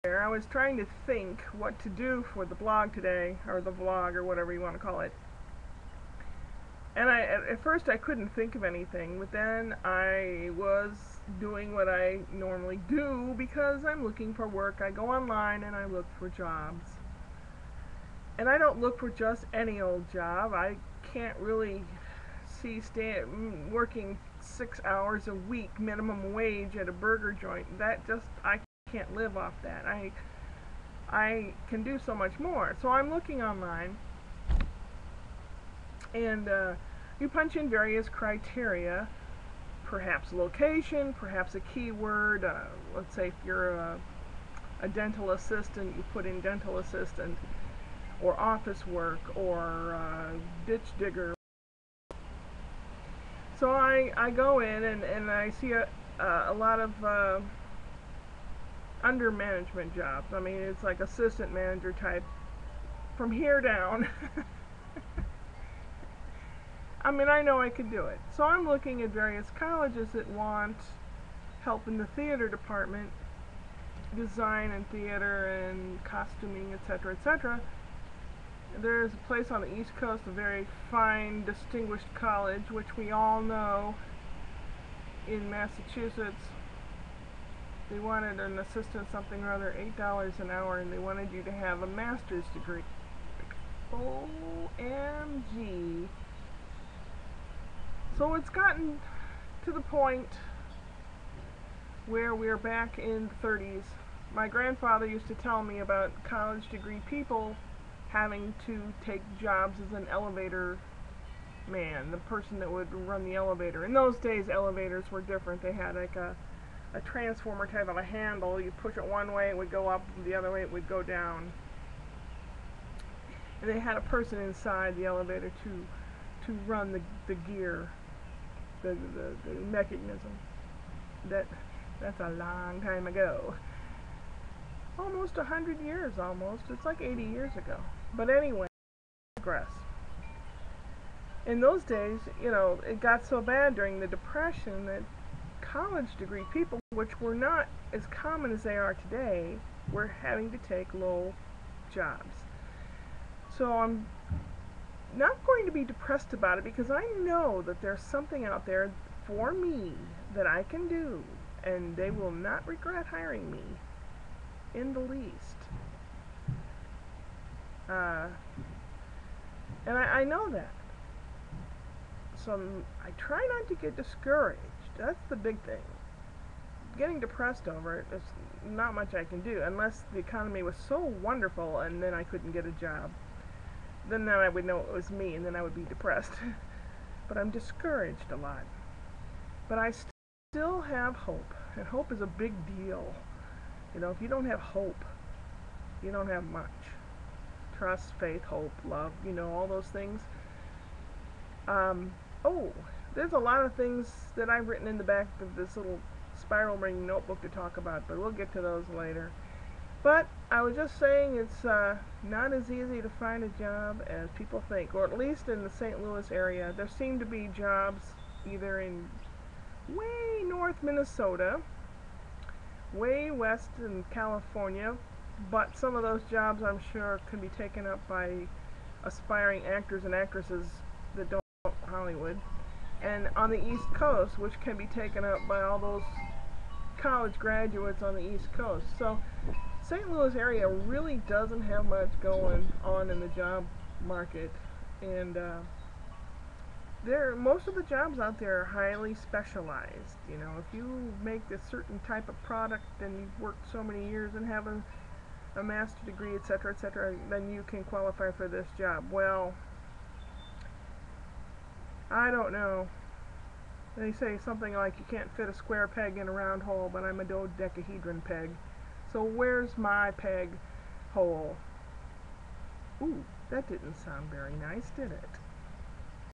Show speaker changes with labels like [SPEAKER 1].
[SPEAKER 1] I was trying to think what to do for the blog today, or the vlog, or whatever you want to call it. And at first I couldn't think of anything, but then I was doing what I normally do because I'm looking for work. I go online and I look for jobs. And I don't look for just any old job. I can't really see working 6 hours a week minimum wage at a burger joint. I can't live off that. I can do so much more. So I'm looking online, and you punch in various criteria, perhaps location, perhaps a keyword. Let's say if you're a dental assistant, you put in dental assistant, or office work, or ditch digger. So I go in and I see a lot of under management jobs. I mean, it's like assistant manager type from here down. I mean, I know I could do it. So I'm looking at various colleges that want help in the theater department, design and theater and costuming, etc., etc. There's a place on the East Coast, a very fine, distinguished college, which we all know, in Massachusetts. They wanted an assistant something or other, $8 an hour, and they wanted you to have a master's degree. OMG. So it's gotten to the point where we're back in the 30s. My grandfather used to tell me about college degree people having to take jobs as an elevator man, the person that would run the elevator. In those days, elevators were different. They had like a transformer type of a handle. You push it one way, it would go up, the other way it would go down. And they had a person inside the elevator to run the gear, the mechanism. That's a long time ago. Almost 100 years, almost. It's like 80 years ago. But anyway, I digress. In those days, you know, it got so bad during the Depression that college degree people, which were not as common as they are today, were having to take low jobs. So I'm not going to be depressed about it, because I know that there's something out there for me that I can do, and they will not regret hiring me in the least. And I know that. So I try not to get discouraged. That's the big thing. Getting depressed over it, there's not much I can do, unless the economy was so wonderful and then I couldn't get a job. Then I would know it was me, and then I would be depressed. But I'm discouraged a lot. But I still have hope, and hope is a big deal. You know, if you don't have hope, you don't have much. Trust, faith, hope, love, you know, all those things. Oh, there's a lot of things that I've written in the back of this little spiral ring notebook to talk about, but we'll get to those later. But I was just saying, it's not as easy to find a job as people think, or at least in the St. Louis area. There seem to be jobs either in way north Minnesota, way west in California, but some of those jobs I'm sure can be taken up by aspiring actors and actresses that don't go to Hollywood, and on the East Coast, which can be taken up by all those college graduates on the East Coast. So St. Louis area really doesn't have much going on in the job market, and most of the jobs out there are highly specialized. You know, if you make this certain type of product and you've worked so many years and have a master's degree, etc., etc., then you can qualify for this job. Well, I don't know. They say something like you can't fit a square peg in a round hole, but I'm a dodecaheron peg. So where's my peg hole? Ooh, that didn't sound very nice, did it?